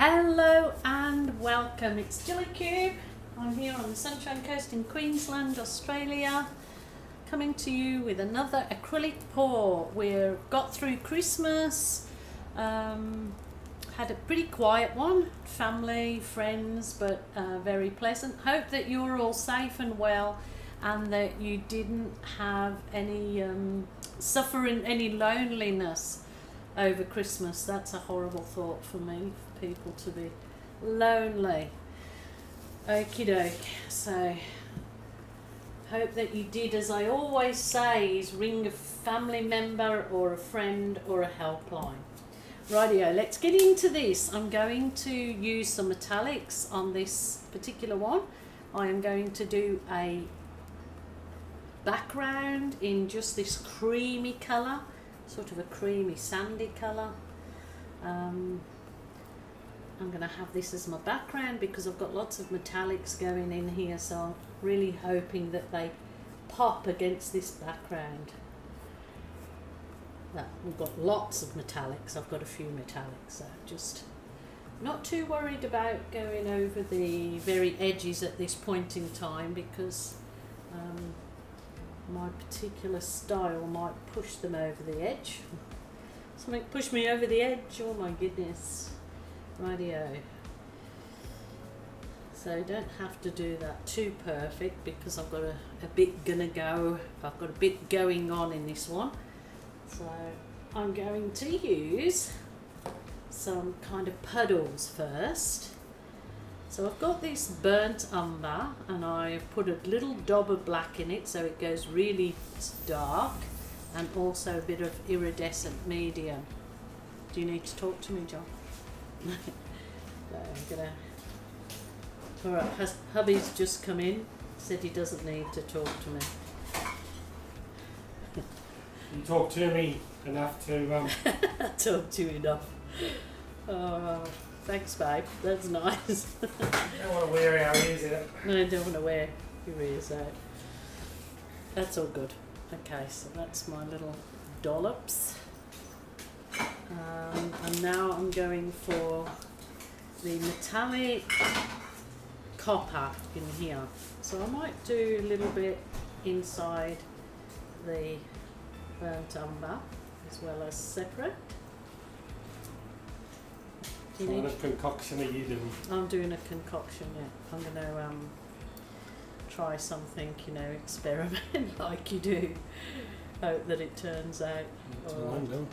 Hello and welcome, it's Cube. I'm here on the Sunshine Coast in Queensland, Australia, coming to you with another acrylic pour. We've got through Christmas, had a pretty quiet one, family, friends, but very pleasant. Hope that you're all safe and well and that you didn't have any suffering, any loneliness over Christmas. That's a horrible thought for me, for people to be lonely. Okie doke. So hope that you did, as I always say, is ring a family member or a friend or a helpline. Rightio, let's get into this. I'm going to use some metallics on this particular one. I am going to do a background in just this creamy colour, sort of a creamy sandy colour. I'm going to have this as my background because I've got lots of metallics going in here, so I'm really hoping that they pop against this background. Well, we've got lots of metallics, I've got a few metallics, so just not too worried about going over the very edges at this point in time because my particular style might push them over the edge. Something pushed me over the edge, oh my goodness. Rightio. So don't have to do that too perfect because I've got a bit I've got a bit going on in this one. So I'm going to use some kind of puddles first. So I've got this burnt umber and I've put a little dab of black in it so it goes really dark, and also a bit of iridescent medium. Do you need to talk to me, John? So I'm gonna... Alright, hubby's just come in, said he doesn't need to talk to me. You talk to me enough to... Talk to you enough. Oh, thanks babe, that's nice. You don't want to wear our ears out. No, I don't want to wear your ears out. That's all good. Okay, so that's my little dollops. And now I'm going for the metallic copper in here. So I might do a little bit inside the burnt umber as well as separate. What a concoction are you doing? I'm doing a concoction, yeah. I'm going to try something, experiment like you do. Hope that it turns out. That's all I'm doing.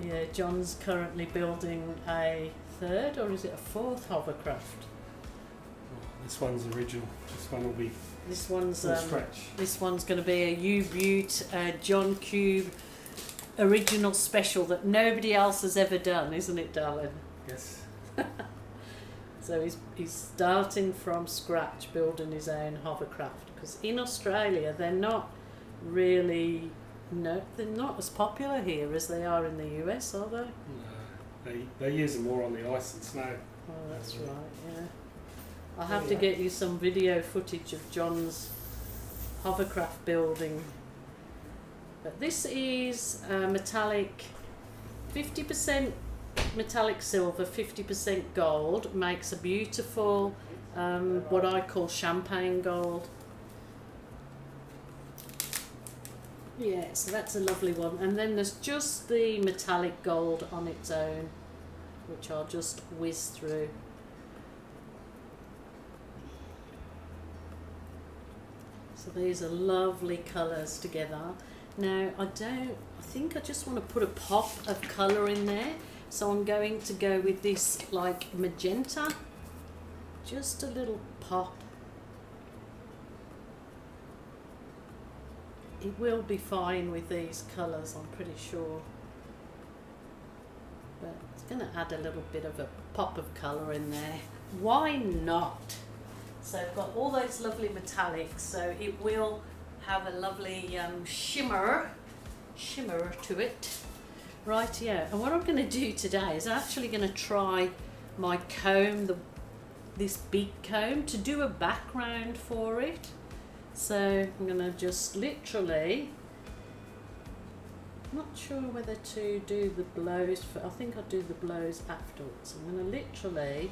Yeah, John's currently building a third, or is it a fourth hovercraft? Oh, this one's original. This one will be This one's full stretch. This one's going to be a U-Butte John Cube original special that nobody else has ever done, isn't it, darling? Yes. So he's starting from scratch, building his own hovercraft. Because in Australia, they're not really, they're not as popular here as they are in the US, are they? No, they use them more on the ice and snow. Oh, that's right, yeah. I'll have to get you some video footage of John's hovercraft building. But this is metallic, 50% metallic silver, 50% gold, makes a beautiful, what I call champagne gold. Yeah, so that's a lovely one. And then there's just the metallic gold on its own, which I'll just whiz through. So these are lovely colours together. Now I think I just want to put a pop of colour in there. So I'm going to go with this like magenta. Just a little pop. It will be fine with these colours, I'm pretty sure. But it's going to add a little bit of a pop of colour in there. Why not? So I've got all those lovely metallics, so it will have a lovely shimmer to it. Right, yeah. And what I'm going to do today is actually going to try my comb, this big comb, to do a background for it. So I'm going to just literally I'm not sure whether to do the blows for, I think I'll do the blows afterwards. I'm going to literally,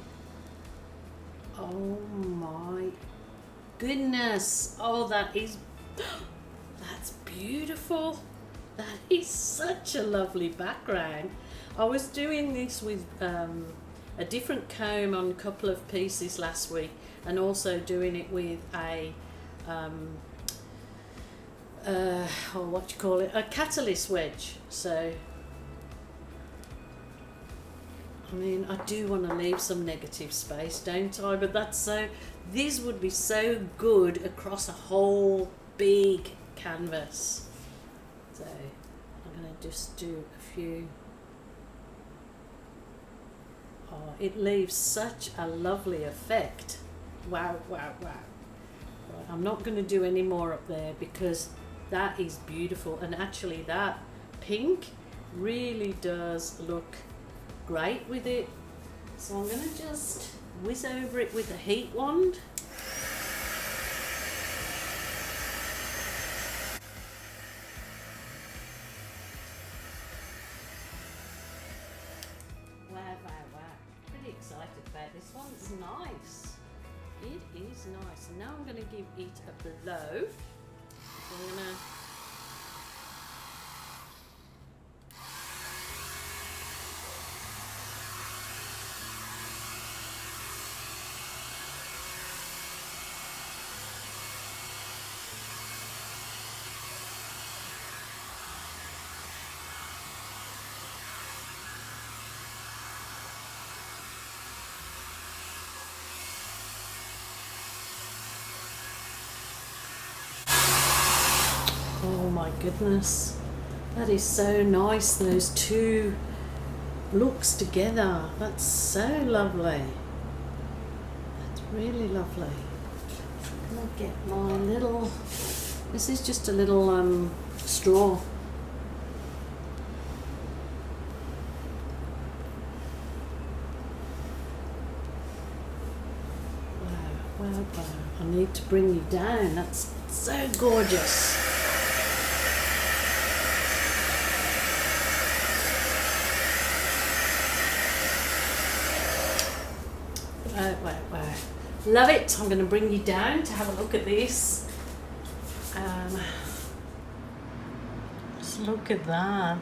oh my goodness, oh that is, that's beautiful. That is such a lovely background. I was doing this with a different comb on a couple of pieces last week, and also doing it with a what you call it, a catalyst wedge. So I mean, I do want to leave some negative space, don't I? But that's so, this would be so good across a whole big canvas. So I'm going to just do a few. Oh, it leaves such a lovely effect. Wow, wow, wow. Right, I'm not going to do any more up there because that is beautiful, and actually that pink really does look great with it. So I'm going to just whiz over it with a heat wand. Wow, wow, wow. Pretty excited about this one. It's nice. It is nice. Now I'm going to give it a blow. So I'm going to oh my goodness, that is so nice, those two looks together. That's so lovely. That's really lovely. I'm gonna get my little, this is just a little straw. Wow, wow, wow. I need to bring you down. That's so gorgeous. Wow, wow. Love it. I'm going to bring you down to have a look at this. Just look at that.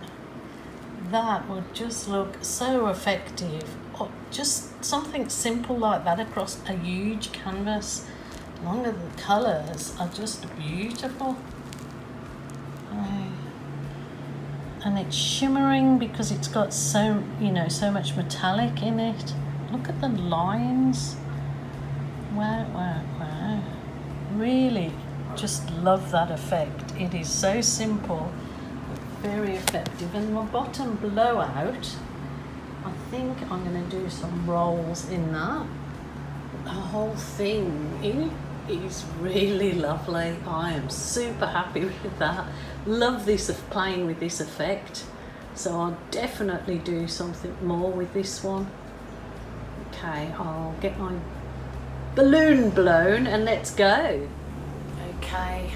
That would just look so effective. Oh, just something simple like that across a huge canvas. Along with the colours are just beautiful. And it's shimmering because it's got so, you know, so much metallic in it. Look at the lines. Wow, wow, wow. Really just love that effect. It is so simple, but very effective. And my bottom blowout, I think I'm going to do some rolls in that. The whole thing is really lovely. I am super happy with that. Love this, of playing with this effect. So I'll definitely do something more with this one. Okay, I'll get my balloon blown and let's go. Okay,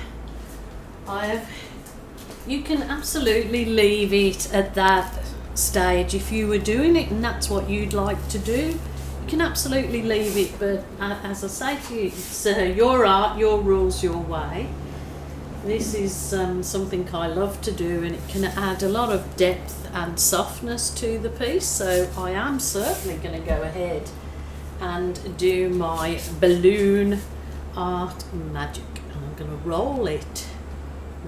you can absolutely leave it at that stage if you were doing it and that's what you'd like to do. You can absolutely leave it, but as I say to you, it's your art, your rules, your way. This is something I love to do, and it can add a lot of depth and softness to the piece, so I am certainly going to go ahead and do my balloon art magic, and I'm going to roll it.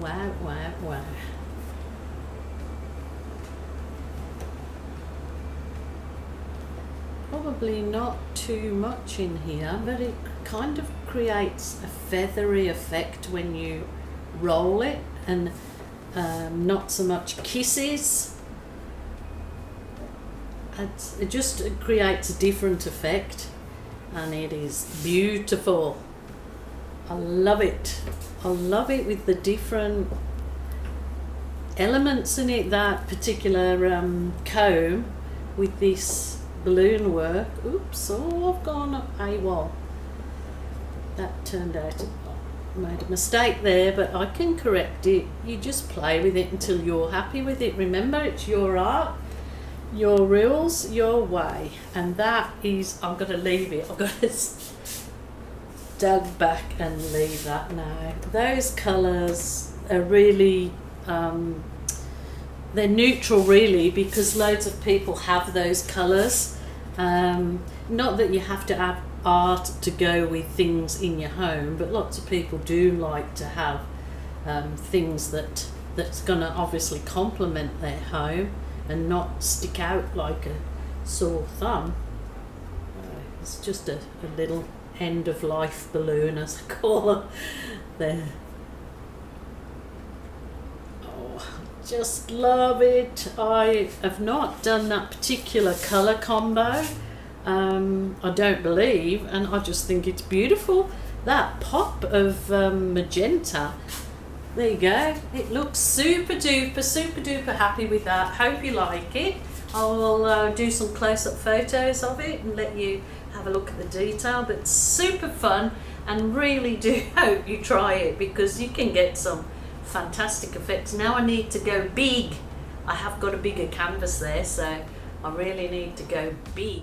Wow, wow, wow. Probably not too much in here, but it kind of creates a feathery effect when you roll it, and not so much kisses. It just creates a different effect, and it is beautiful. I love it. I love it with the different elements in it. That particular comb with this balloon work. Oops, oh, I've gone up AWOL. That turned out made a mistake there, but I can correct it. You just play with it until you're happy with it. Remember, it's your art, your rules, your way, and that is, I'm going to leave it. I've got to dug back and leave that now. Those colours are really, they're neutral really, because loads of people have those colours. Not that you have to have art to go with things in your home, but lots of people do like to have things that's going to obviously complement their home and not stick out like a sore thumb. It's just a little end of life balloon, as I call it there. Oh, just love it. I have not done that particular colour combo, I don't believe, and I just think it's beautiful. That pop of magenta, there you go. It looks super duper happy with that. Hope you like it. I will do some close-up photos of it and let you have a look at the detail, but super fun, and really do hope you try it, because you can get some fantastic effects. Now I need to go big. I have got a bigger canvas there, so I really need to go big.